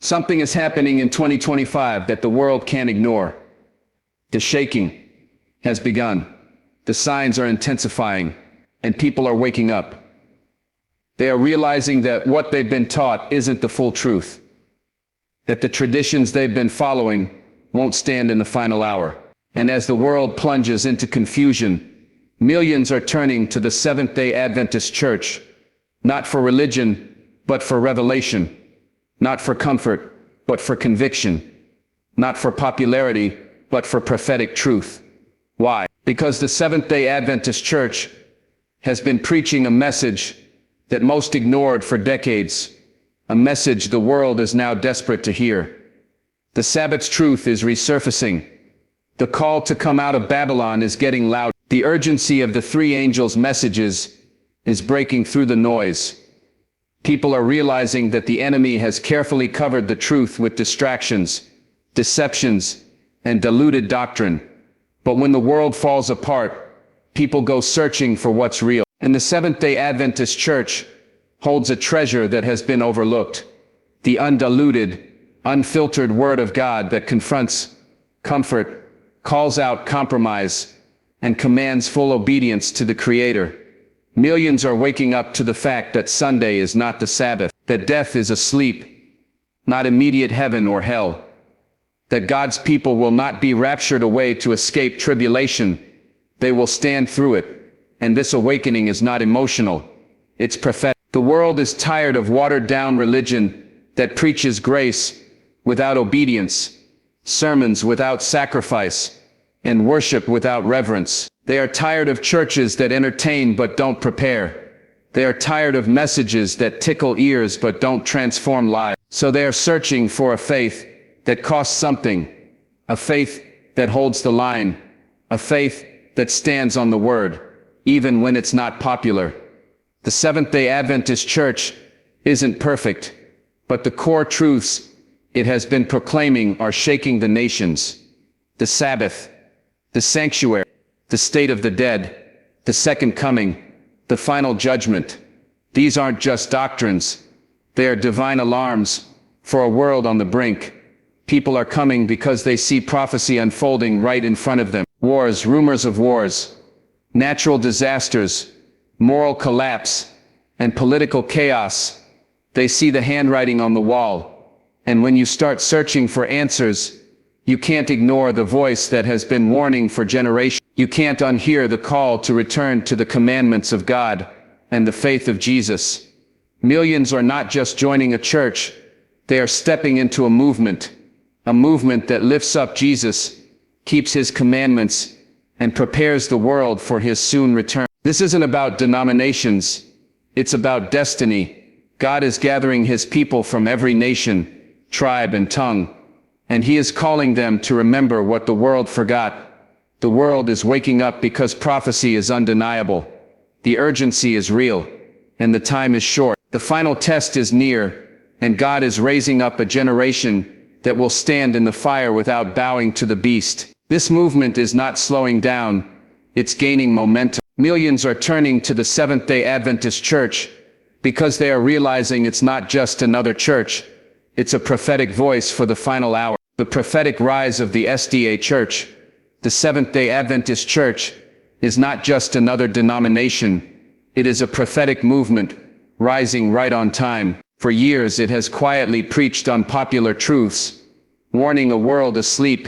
Something is happening in 2025 that the world can't ignore. The shaking has begun. The signs are intensifying, and people are waking up. They are realizing that what they've been taught isn't the full truth, that the traditions they've been following won't stand in the final hour. And as the world plunges into confusion, millions are turning to the Seventh-day Adventist Church, not for religion, but for revelation, not for comfort, but for conviction, not for popularity, but for prophetic truth. Why? Because the Seventh-day Adventist Church has been preaching a message that most ignored for decades, a message the world is now desperate to hear. The Sabbath's truth is resurfacing. The call to come out of Babylon is getting loud. The urgency of the three angels' messages is breaking through the noise. People are realizing that the enemy has carefully covered the truth with distractions, deceptions, and diluted doctrine. But when the world falls apart, people go searching for what's real. And the Seventh-day Adventist Church holds a treasure that has been overlooked. The undiluted, unfiltered Word of God that confronts, comfort, calls out compromise, and commands full obedience to the Creator. Millions are waking up to the fact that Sunday is not the Sabbath, that death is asleep, not immediate heaven or hell, that God's people will not be raptured away to escape tribulation. They will stand through it. And this awakening is not emotional, it's prophetic. The world is tired of watered-down religion that preaches grace without obedience, sermons without sacrifice, and worship without reverence. They are tired of churches that entertain but don't prepare. They are tired of messages that tickle ears but don't transform lives. So they are searching for a faith that costs something, a faith that holds the line, a faith that stands on the Word, even when it's not popular. The Seventh-day Adventist Church isn't perfect, but the core truths it has been proclaiming are shaking the nations. The Sabbath, the sanctuary, the state of the dead, the second coming, the final judgment. These aren't just doctrines. They are divine alarms for a world on the brink. People are coming because they see prophecy unfolding right in front of them. Wars, rumors of wars, natural disasters, moral collapse, and political chaos. They see the handwriting on the wall. And when you start searching for answers, you can't ignore the voice that has been warning for generations. You can't unhear the call to return to the commandments of God and the faith of Jesus. Millions are not just joining a church, they are stepping into a movement that lifts up Jesus, keeps his commandments, and prepares the world for his soon return. This isn't about denominations, it's about destiny. God is gathering his people from every nation, tribe, and tongue, and he is calling them to remember what the world forgot. The world is waking up because prophecy is undeniable. The urgency is real, and the time is short. The final test is near, and God is raising up a generation that will stand in the fire without bowing to the beast. This movement is not slowing down, it's gaining momentum. Millions are turning to the Seventh-day Adventist Church because they are realizing it's not just another church, it's a prophetic voice for the final hour. The prophetic rise of the SDA Church, the Seventh-day Adventist Church, is not just another denomination, it is a prophetic movement, rising right on time. For years it has quietly preached unpopular truths, warning a world asleep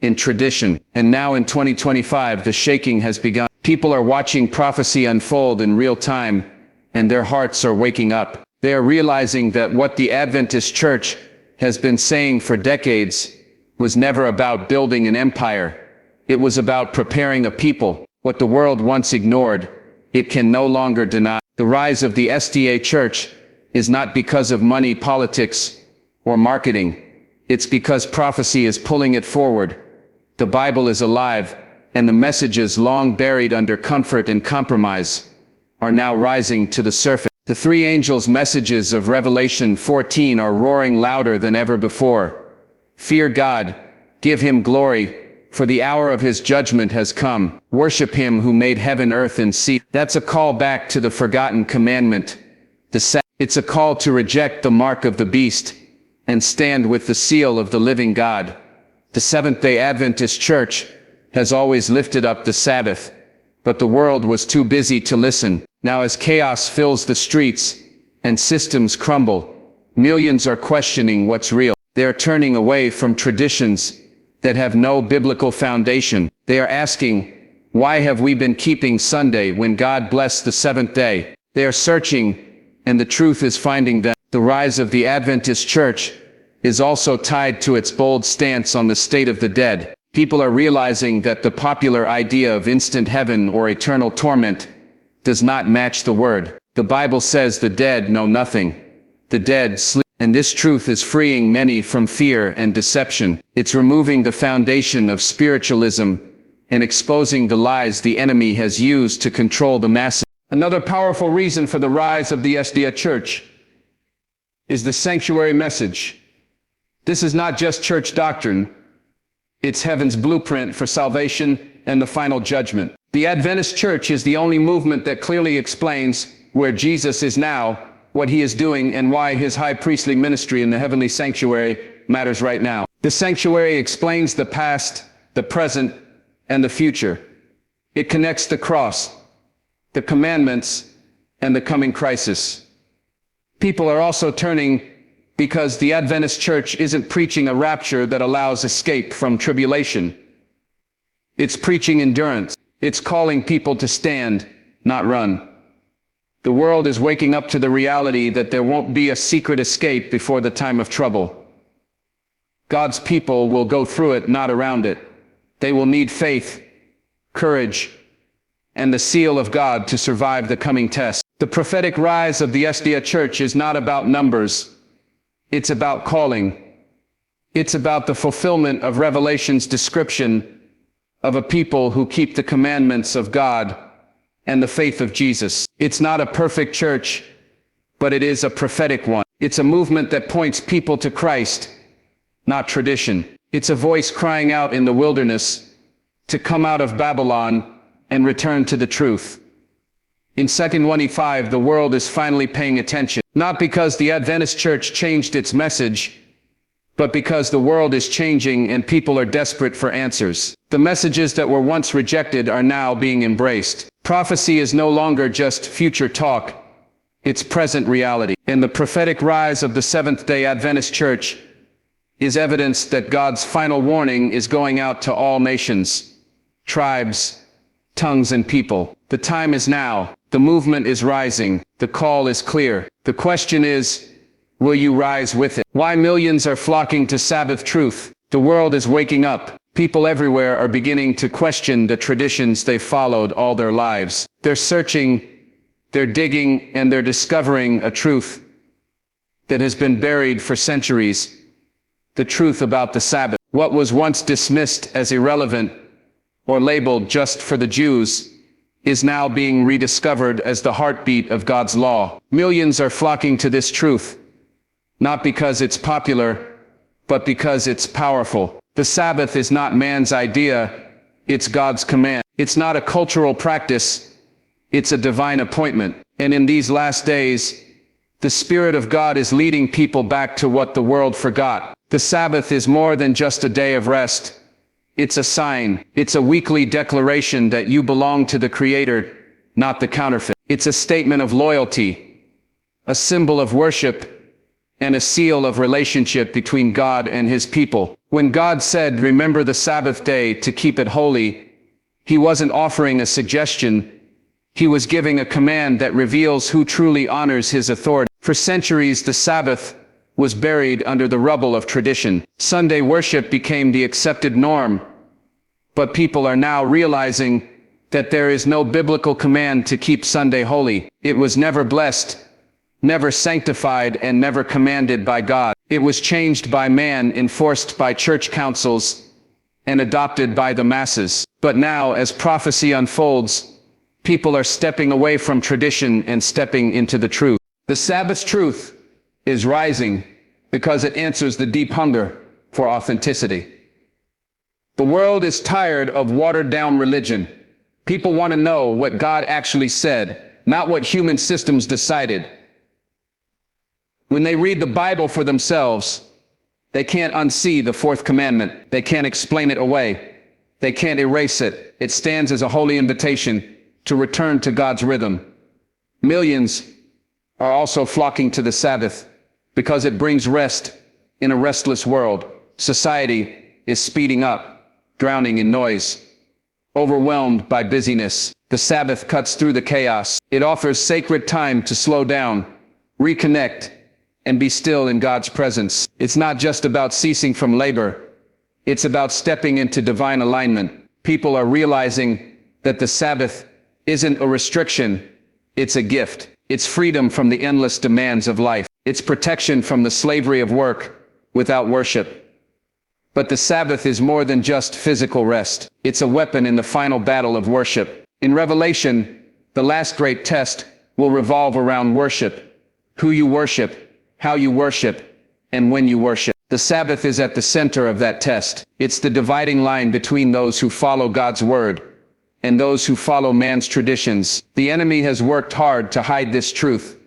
in tradition. And now in 2025 the shaking has begun. People are watching prophecy unfold in real time, and their hearts are waking up. They are realizing that what the Adventist Church has been saying for decades was never about building an empire. It was about preparing a people. What the world once ignored, it can no longer deny. The rise of the SDA Church is not because of money, politics, or marketing. It's because prophecy is pulling it forward. The Bible is alive, and the messages long buried under comfort and compromise are now rising to the surface. The three angels' messages of Revelation 14 are roaring louder than ever before. Fear God, give him glory, for the hour of his judgment has come. Worship him who made heaven, earth, and sea. That's a call back to the forgotten commandment. It's a call to reject the mark of the beast and stand with the seal of the living God. The Seventh-day Adventist Church has always lifted up the Sabbath, but the world was too busy to listen. Now as chaos fills the streets and systems crumble, millions are questioning what's real. They are turning away from traditions that have no biblical foundation. They are asking, why have we been keeping Sunday when God blessed the seventh day? They are searching, and the truth is finding them. The rise of the Adventist Church is also tied to its bold stance on the state of the dead. People are realizing that the popular idea of instant heaven or eternal torment does not match the Word. The Bible says the dead know nothing. The dead sleep. And this truth is freeing many from fear and deception. It's removing the foundation of spiritualism and exposing the lies the enemy has used to control the masses. Another powerful reason for the rise of the SDA Church is the sanctuary message. This is not just church doctrine. It's heaven's blueprint for salvation and the final judgment. The Adventist Church is the only movement that clearly explains where Jesus is now, what he is doing, and why his high priestly ministry in the heavenly sanctuary matters right now. The sanctuary explains the past, the present, and the future. It connects the cross, the commandments, and the coming crisis. People are also turning because the Adventist Church isn't preaching a rapture that allows escape from tribulation. It's preaching endurance. It's calling people to stand, not run. The world is waking up to the reality that there won't be a secret escape before the time of trouble. God's people will go through it, not around it. They will need faith, courage, and the seal of God to survive the coming test. The prophetic rise of the SDA Church is not about numbers. It's about calling. It's about the fulfillment of Revelation's description of a people who keep the commandments of God and the faith of Jesus. It's not a perfect church, but it is a prophetic one. It's a movement that points people to Christ, not tradition. It's a voice crying out in the wilderness to come out of Babylon and return to the truth. In 2 Timothy, the world is finally paying attention, not because the Adventist Church changed its message, but because the world is changing and people are desperate for answers. The messages that were once rejected are now being embraced. Prophecy is no longer just future talk, it's present reality. And the prophetic rise of the Seventh-day Adventist Church is evidence that God's final warning is going out to all nations, tribes, tongues, and people. The time is now. The movement is rising. The call is clear. The question is, will you rise with it? Why millions are flocking to Sabbath truth? The world is waking up. People everywhere are beginning to question the traditions they followed all their lives. They're searching, they're digging, and they're discovering a truth that has been buried for centuries. The truth about the Sabbath. What was once dismissed as irrelevant or labeled just for the Jews is now being rediscovered as the heartbeat of God's law. Millions are flocking to this truth, not because it's popular, but because it's powerful. The Sabbath is not man's idea, it's God's command. It's not a cultural practice, it's a divine appointment. And in these last days, the Spirit of God is leading people back to what the world forgot. The Sabbath is more than just a day of rest. It's a sign. It's a weekly declaration that you belong to the Creator, not the counterfeit. It's a statement of loyalty, a symbol of worship, and a seal of relationship between God and His people. When God said, "Remember the Sabbath day to keep it holy," He wasn't offering a suggestion. He was giving a command that reveals who truly honors His authority. For centuries, the Sabbath was buried under the rubble of tradition. Sunday worship became the accepted norm, but people are now realizing that there is no biblical command to keep Sunday holy. It was never blessed, never sanctified, and never commanded by God. It was changed by man, enforced by church councils, and adopted by the masses. But now, as prophecy unfolds, people are stepping away from tradition and stepping into the truth. The Sabbath truth is rising because it answers the deep hunger for authenticity. The world is tired of watered-down religion. People want to know what God actually said, not what human systems decided. When they read the Bible for themselves, They can't unsee the fourth commandment. They can't explain it away. They can't erase it. It stands as a holy invitation to return to God's rhythm. Millions are also flocking to the Sabbath because it brings rest in a restless world. Society is speeding up, drowning in noise, overwhelmed by busyness. The Sabbath cuts through the chaos. It offers sacred time to slow down, reconnect, and be still in God's presence. It's not just about ceasing from labor. It's about stepping into divine alignment. People are realizing that the Sabbath isn't a restriction, it's a gift. It's freedom from the endless demands of life. It's protection from the slavery of work without worship. But the Sabbath is more than just physical rest. It's a weapon in the final battle of worship. In Revelation, the last great test will revolve around worship. Who you worship, how you worship, and when you worship. The Sabbath is at the center of that test. It's the dividing line between those who follow God's word and those who follow man's traditions. The enemy has worked hard to hide this truth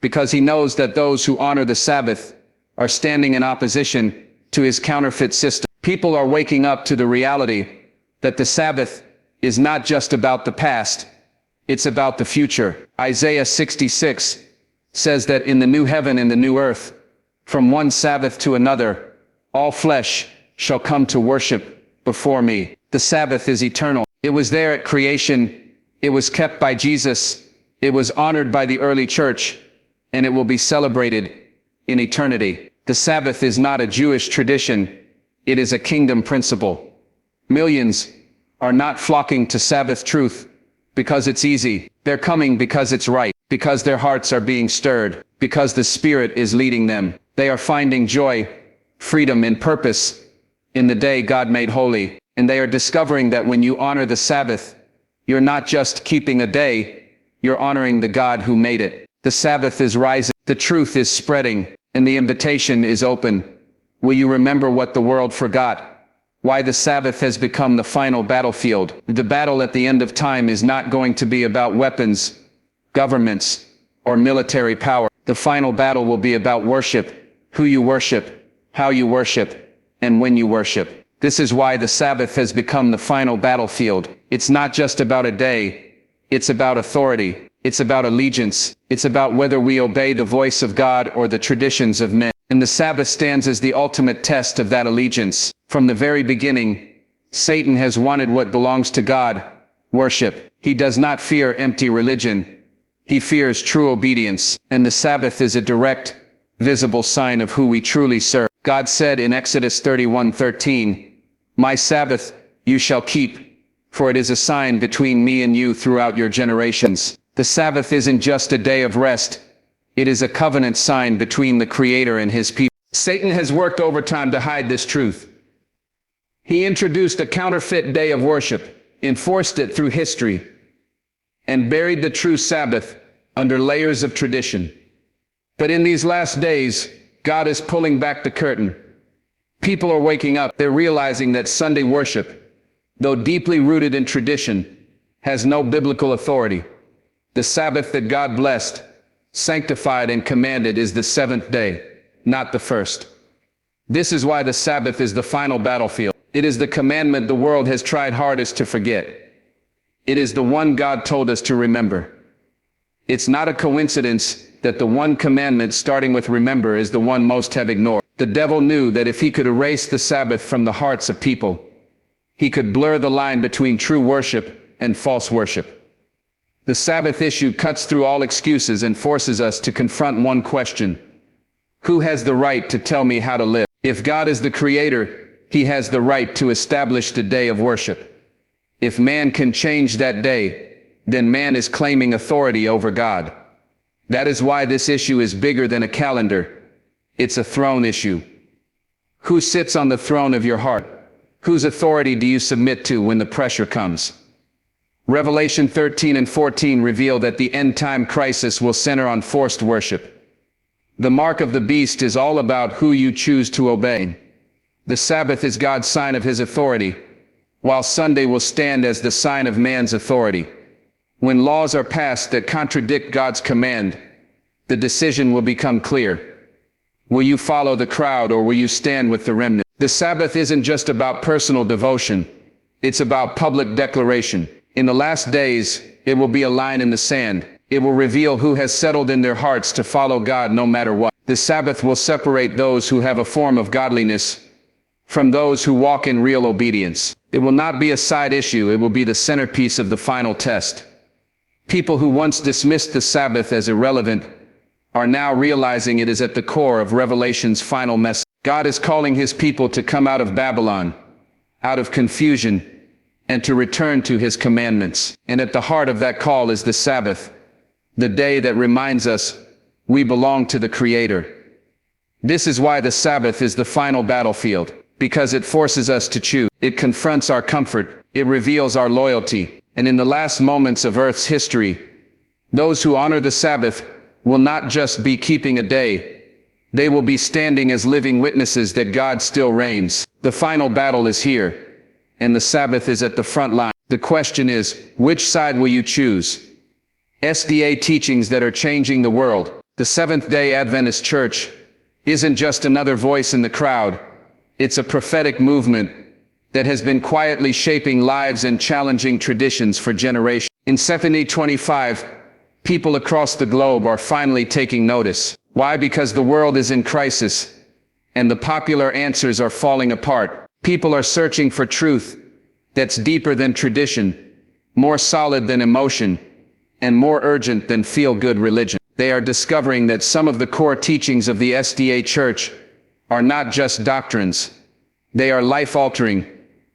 because he knows that those who honor the Sabbath are standing in opposition to his counterfeit system. People are waking up to the reality that the Sabbath is not just about the past, it's about the future. Isaiah 66 says that in the new heaven and the new earth, from one Sabbath to another, all flesh shall come to worship before me. The Sabbath is eternal. It was there at creation. It was kept by Jesus. It was honored by the early church, and it will be celebrated in eternity. The Sabbath is not a Jewish tradition. It is a kingdom principle. Millions are not flocking to Sabbath truth because it's easy. They're coming because it's right, because their hearts are being stirred, because the Spirit is leading them. They are finding joy, freedom, and purpose in the day God made holy. And they are discovering that when you honor the Sabbath, you're not just keeping a day, you're honoring the God who made it. The Sabbath is rising, the truth is spreading, and the invitation is open. Will you remember what the world forgot? Why the Sabbath has become the final battlefield. The battle at the end of time is not going to be about weapons, governments, or military power. The final battle will be about worship, who you worship, how you worship, and when you worship. This is why the Sabbath has become the final battlefield. It's not just about a day. It's about authority. It's about allegiance. It's about whether we obey the voice of God or the traditions of men. And the Sabbath stands as the ultimate test of that allegiance. From the very beginning, Satan has wanted what belongs to God, worship. He does not fear empty religion. He fears true obedience. And the Sabbath is a direct, visible sign of who we truly serve. God said in Exodus 31:13, "My Sabbath you shall keep, for it is a sign between me and you throughout your generations." The Sabbath isn't just a day of rest. It is a covenant sign between the Creator and his people. Satan has worked overtime to hide this truth. He introduced a counterfeit day of worship, enforced it through history, and buried the true Sabbath under layers of tradition. But in these last days, God is pulling back the curtain. People are waking up. They're realizing that Sunday worship, though deeply rooted in tradition, has no biblical authority. The Sabbath that God blessed, sanctified, and commanded is the seventh day, not the first. This is why the Sabbath is the final battlefield. It is the commandment the world has tried hardest to forget. It is the one God told us to remember. It's not a coincidence that the one commandment starting with remember is the one most have ignored. The devil knew that if he could erase the Sabbath from the hearts of people, he could blur the line between true worship and false worship. The Sabbath issue cuts through all excuses and forces us to confront one question. Who has the right to tell me how to live? If God is the Creator, he has the right to establish the day of worship. If man can change that day, then man is claiming authority over God. That is why this issue is bigger than a calendar. It's a throne issue. Who sits on the throne of your heart? Whose authority do you submit to when the pressure comes? Revelation 13 and 14 reveal that the end-time crisis will center on forced worship. The mark of the beast is all about who you choose to obey. The Sabbath is God's sign of his authority, while Sunday will stand as the sign of man's authority. When laws are passed that contradict God's command, the decision will become clear. Will you follow the crowd or will you stand with the remnant? The Sabbath isn't just about personal devotion. It's about public declaration. In the last days, it will be a line in the sand. It will reveal who has settled in their hearts to follow God no matter what. The Sabbath will separate those who have a form of godliness from those who walk in real obedience. It will not be a side issue. It will be the centerpiece of the final test. People who once dismissed the Sabbath as irrelevant are now realizing it is at the core of Revelation's final message. God is calling his people to come out of Babylon, out of confusion, and to return to his commandments. And at the heart of that call is the Sabbath, the day that reminds us we belong to the Creator. This is why the Sabbath is the final battlefield, because it forces us to choose. It confronts our comfort. It reveals our loyalty. And in the last moments of Earth's history, those who honor the Sabbath will not just be keeping a day. They will be standing as living witnesses that God still reigns. The final battle is here, and the Sabbath is at the front line. The question is, which side will you choose? SDA teachings that are changing the world. The Seventh-day Adventist Church isn't just another voice in the crowd. It's a prophetic movement that has been quietly shaping lives and challenging traditions for generations. In 2025, people across the globe are finally taking notice. Why? Because the world is in crisis, and the popular answers are falling apart. People are searching for truth that's deeper than tradition, more solid than emotion, and more urgent than feel-good religion. They are discovering that some of the core teachings of the SDA Church are not just doctrines. They are life-altering,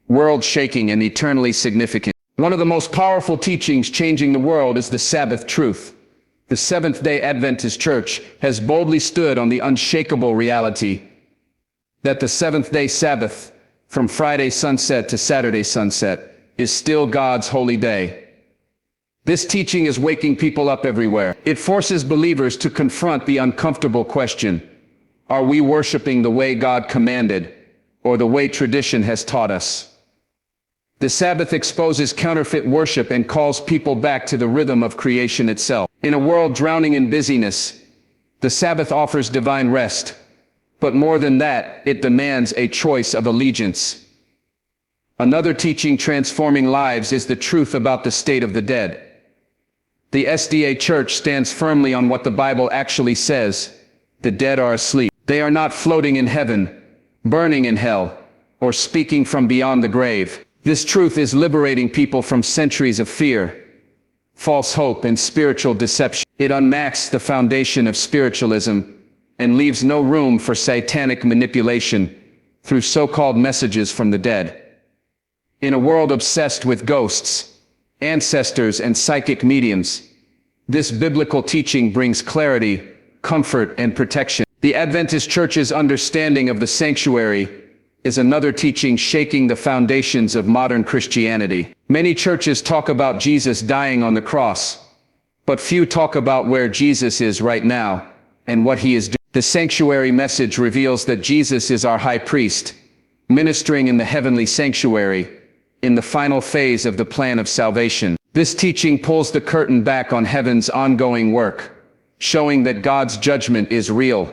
world-shaking, and eternally significant. One of the most powerful teachings changing the world is the Sabbath truth. The Seventh-day Adventist Church has boldly stood on the unshakable reality that the seventh-day Sabbath, from Friday sunset to Saturday sunset, is still God's holy day. This teaching is waking people up everywhere. It forces believers to confront the uncomfortable question: are we worshiping the way God commanded, or the way tradition has taught us? The Sabbath exposes counterfeit worship and calls people back to the rhythm of creation itself. In a world drowning in busyness, the Sabbath offers divine rest. But more than that, it demands a choice of allegiance. Another teaching transforming lives is the truth about the state of the dead. The SDA Church stands firmly on what the Bible actually says: the dead are asleep. They are not floating in heaven, burning in hell, or speaking from beyond the grave. This truth is liberating people from centuries of fear, false hope, and spiritual deception. It unmasks the foundation of spiritualism and leaves no room for satanic manipulation through so-called messages from the dead. In a world obsessed with ghosts, ancestors, and psychic mediums, this biblical teaching brings clarity, comfort, and protection. The Adventist Church's understanding of the sanctuary is another teaching shaking the foundations of modern Christianity. Many churches talk about Jesus dying on the cross, but few talk about where Jesus is right now and what he is doing. The sanctuary message reveals that Jesus is our high priest, ministering in the heavenly sanctuary, in the final phase of the plan of salvation. This teaching pulls the curtain back on heaven's ongoing work, showing that God's judgment is real,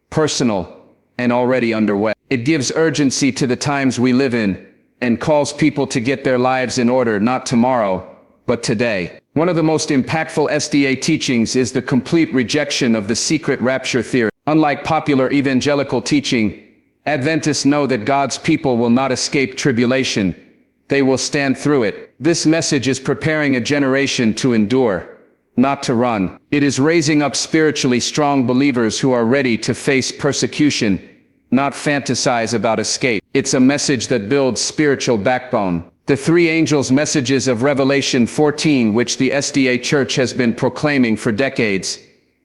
personal, and already underway. It gives urgency to the times we live in and calls people to get their lives in order, not tomorrow, but today. One of the most impactful SDA teachings is the complete rejection of the secret rapture theory. Unlike popular evangelical teaching, Adventists know that God's people will not escape tribulation. They will stand through it. This message is preparing a generation to endure, not to run. It is raising up spiritually strong believers who are ready to face persecution, not fantasize about escape. It's a message that builds spiritual backbone. The three angels' messages of Revelation 14, which the SDA Church has been proclaiming for decades,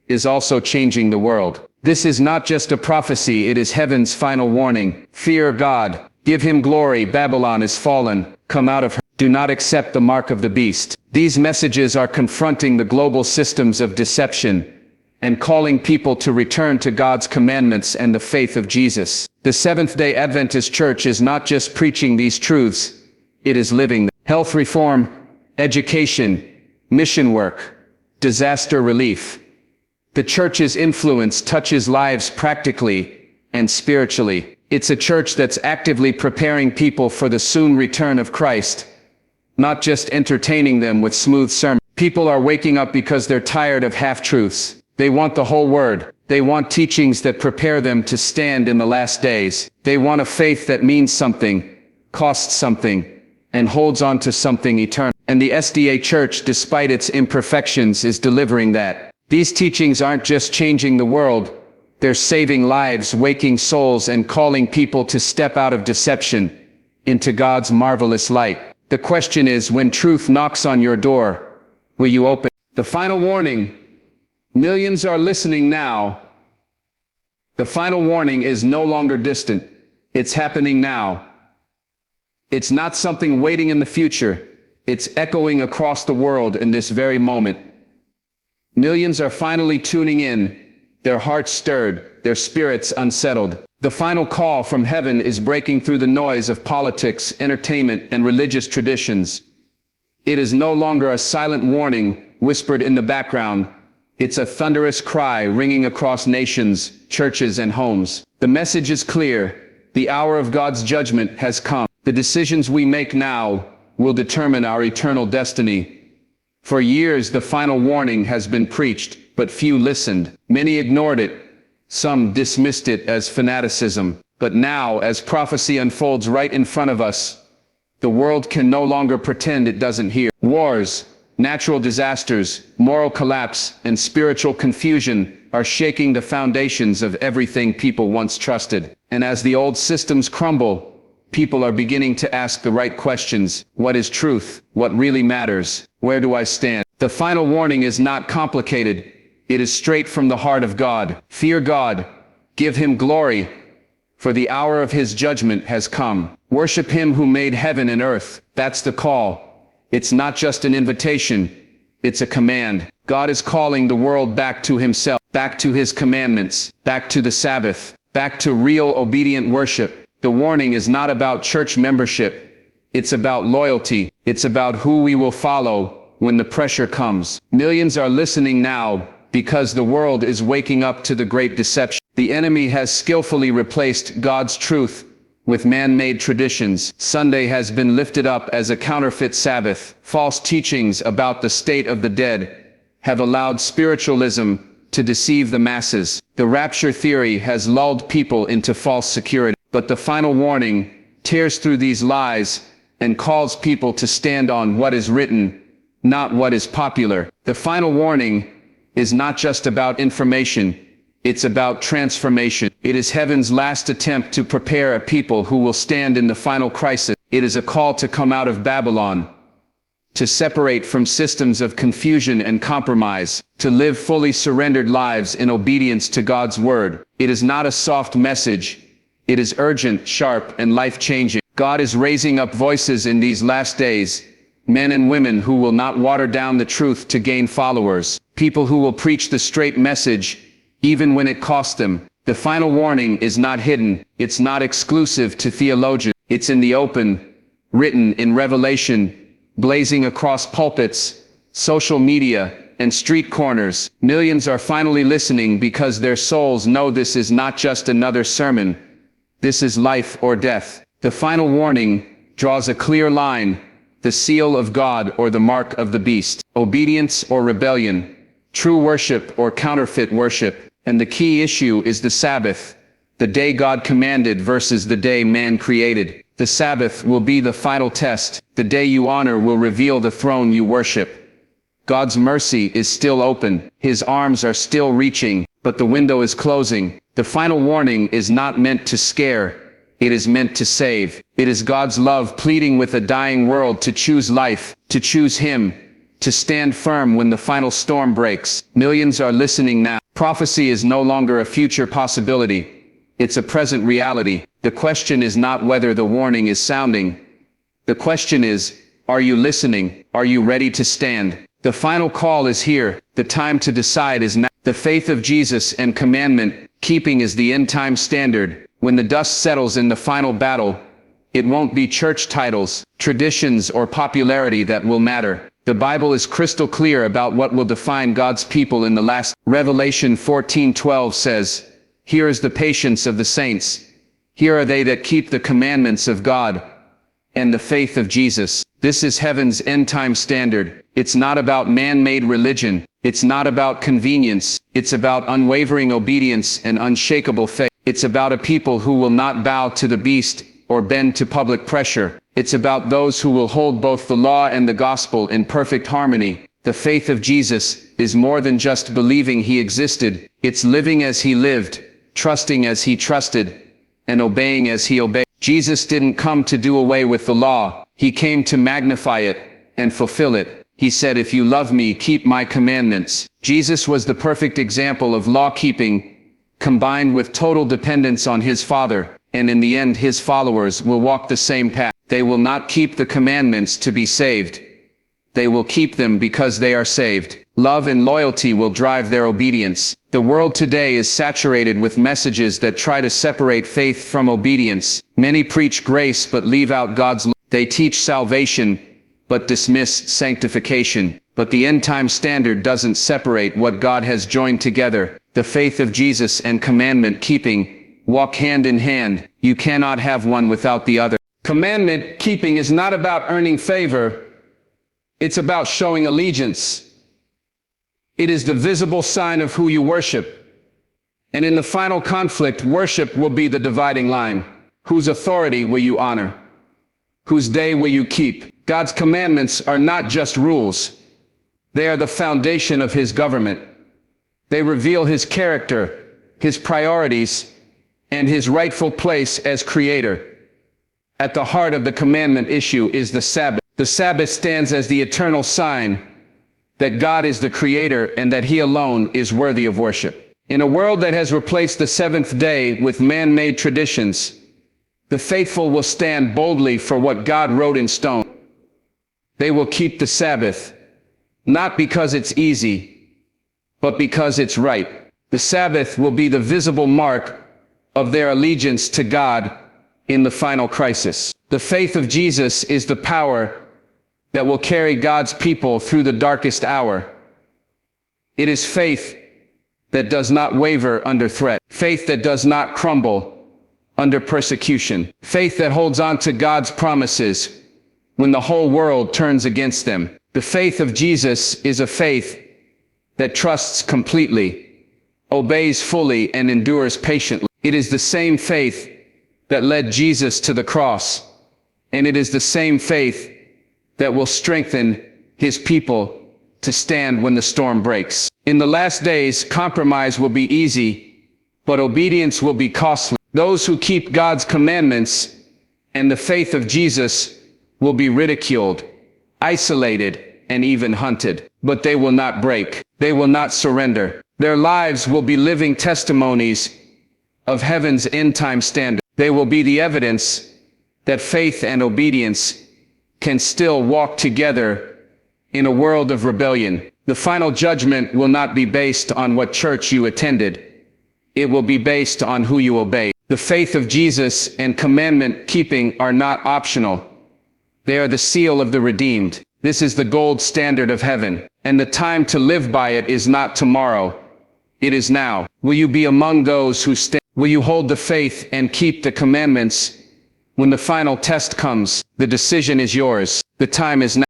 is also changing the world. This is not just a prophecy, it is heaven's final warning. Fear God. Give him glory. Babylon is fallen. Come out of her. Do not accept the mark of the beast. These messages are confronting the global systems of deception and calling people to return to God's commandments and the faith of Jesus. The Seventh-day Adventist Church is not just preaching these truths, it is living them. Health reform, education, mission work, disaster relief. The church's influence touches lives practically and spiritually. It's a church that's actively preparing people for the soon return of Christ, not just entertaining them with smooth sermons. People are waking up because they're tired of half-truths. They want the whole word. They want teachings that prepare them to stand in the last days. They want a faith that means something, costs something, and holds on to something eternal. And the SDA Church, despite its imperfections, is delivering that. These teachings aren't just changing the world. They're saving lives, waking souls, and calling people to step out of deception into God's marvelous light. The question is, when truth knocks on your door, will you open? The final warning. Millions are listening now. The final warning is no longer distant. It's happening now. It's not something waiting in the future. It's echoing across the world in this very moment. Millions are finally tuning in, their hearts stirred, their spirits unsettled. The final call from heaven is breaking through the noise of politics, entertainment, and religious traditions. It is no longer a silent warning whispered in the background. It's a thunderous cry ringing across nations, churches, and homes. The message is clear. The hour of God's judgment has come. The decisions we make now will determine our eternal destiny. For years, the final warning has been preached, but few listened. Many ignored it. Some dismissed it as fanaticism. But now, as prophecy unfolds right in front of us, the world can no longer pretend it doesn't hear. Wars, natural disasters, moral collapse, and spiritual confusion are shaking the foundations of everything people once trusted. And as the old systems crumble, people are beginning to ask the right questions. What is truth? What really matters? Where do I stand? The final warning is not complicated. It is straight from the heart of God. Fear God. Give Him glory, for the hour of His judgment has come. Worship Him who made heaven and earth. That's the call. It's not just an invitation. It's a command. God is calling the world back to Himself, back to His commandments, back to the Sabbath, back to real obedient worship. The warning is not about church membership. It's about loyalty. It's about who we will follow when the pressure comes. Millions are listening now because the world is waking up to the great deception. The enemy has skillfully replaced God's truth with man-made traditions. Sunday has been lifted up as a counterfeit Sabbath. False teachings about the state of the dead have allowed spiritualism to deceive the masses. The rapture theory has lulled people into false security. But the final warning tears through these lies and calls people to stand on what is written, not what is popular. The final warning is not just about information. It's about transformation. It is heaven's last attempt to prepare a people who will stand in the final crisis. It is a call to come out of Babylon, to separate from systems of confusion and compromise, to live fully surrendered lives in obedience to God's word. It is not a soft message. It is urgent, sharp, and life-changing. God is raising up voices in these last days, men and women who will not water down the truth to gain followers, people who will preach the straight message, even when it costs them. The final warning is not hidden. It's not exclusive to theologians. It's in the open, written in Revelation, blazing across pulpits, social media, and street corners. Millions are finally listening because their souls know this is not just another sermon. This is life or death. The final warning draws a clear line, the seal of God or the mark of the beast, obedience or rebellion, true worship or counterfeit worship. And the key issue is the Sabbath, the day God commanded versus the day man created. The Sabbath will be the final test. The day you honor will reveal the throne you worship. God's mercy is still open. His arms are still reaching, but the window is closing. The final warning is not meant to scare. It is meant to save. It is God's love pleading with a dying world to choose life, to choose Him, to stand firm when the final storm breaks. Millions are listening now. Prophecy is no longer a future possibility. It's a present reality. The question is not whether the warning is sounding. The question is, are you listening? Are you ready to stand? The final call is here. The time to decide is now. The faith of Jesus and commandment keeping is the end-time standard. When the dust settles in the final battle, it won't be church titles, traditions, or popularity that will matter. The Bible is crystal clear about what will define God's people in the last. Revelation 14:12 says, "Here is the patience of the saints. Here are they that keep the commandments of God and the faith of Jesus." This is heaven's end-time standard. It's not about man-made religion. It's not about convenience. It's about unwavering obedience and unshakable faith. It's about a people who will not bow to the beast or bend to public pressure. It's about those who will hold both the law and the gospel in perfect harmony. The faith of Jesus is more than just believing he existed. It's living as he lived, trusting as he trusted, and obeying as he obeyed. Jesus didn't come to do away with the law. He came to magnify it and fulfill it. He said, "If you love me, keep my commandments." Jesus was the perfect example of law-keeping, combined with total dependence on his Father, and in the end his followers will walk the same path. They will not keep the commandments to be saved. They will keep them because they are saved. Love and loyalty will drive their obedience. The world today is saturated with messages that try to separate faith from obedience. Many preach grace but leave out God's law. They teach salvation but dismiss sanctification. But the end-time standard doesn't separate what God has joined together. The faith of Jesus and commandment keeping walk hand in hand. You cannot have one without the other. Commandment keeping is not about earning favor. It's about showing allegiance. It is the visible sign of who you worship. And in the final conflict, worship will be the dividing line. Whose authority will you honor? Whose day will you keep? God's commandments are not just rules. They are the foundation of his government. They reveal his character, his priorities, and his rightful place as creator. At the heart of the commandment issue is the Sabbath. The Sabbath stands as the eternal sign that God is the creator and that he alone is worthy of worship. In a world that has replaced the seventh day with man-made traditions, the faithful will stand boldly for what God wrote in stone. They will keep the Sabbath, not because it's easy, but because it's right. The Sabbath will be the visible mark of their allegiance to God in the final crisis. The faith of Jesus is the power that will carry God's people through the darkest hour. It is faith that does not waver under threat, faith that does not crumble under persecution, faith that holds on to God's promises when the whole world turns against them. The faith of Jesus is a faith that trusts completely, obeys fully, and endures patiently. It is the same faith that led Jesus to the cross, and it is the same faith that will strengthen his people to stand when the storm breaks. In the last days, compromise will be easy, but obedience will be costly. Those who keep God's commandments and the faith of Jesus will be ridiculed, isolated, and even hunted. But they will not break. They will not surrender. Their lives will be living testimonies of heaven's end-time standard. They will be the evidence that faith and obedience can still walk together in a world of rebellion. The final judgment will not be based on what church you attended. It will be based on who you obey. The faith of Jesus and commandment keeping are not optional. They are the seal of the redeemed. This is the gold standard of heaven, and the time to live by it is not tomorrow. It is now. Will you be among those who stand? Will you hold the faith and keep the commandments when the final test comes? The decision is yours. The time is now.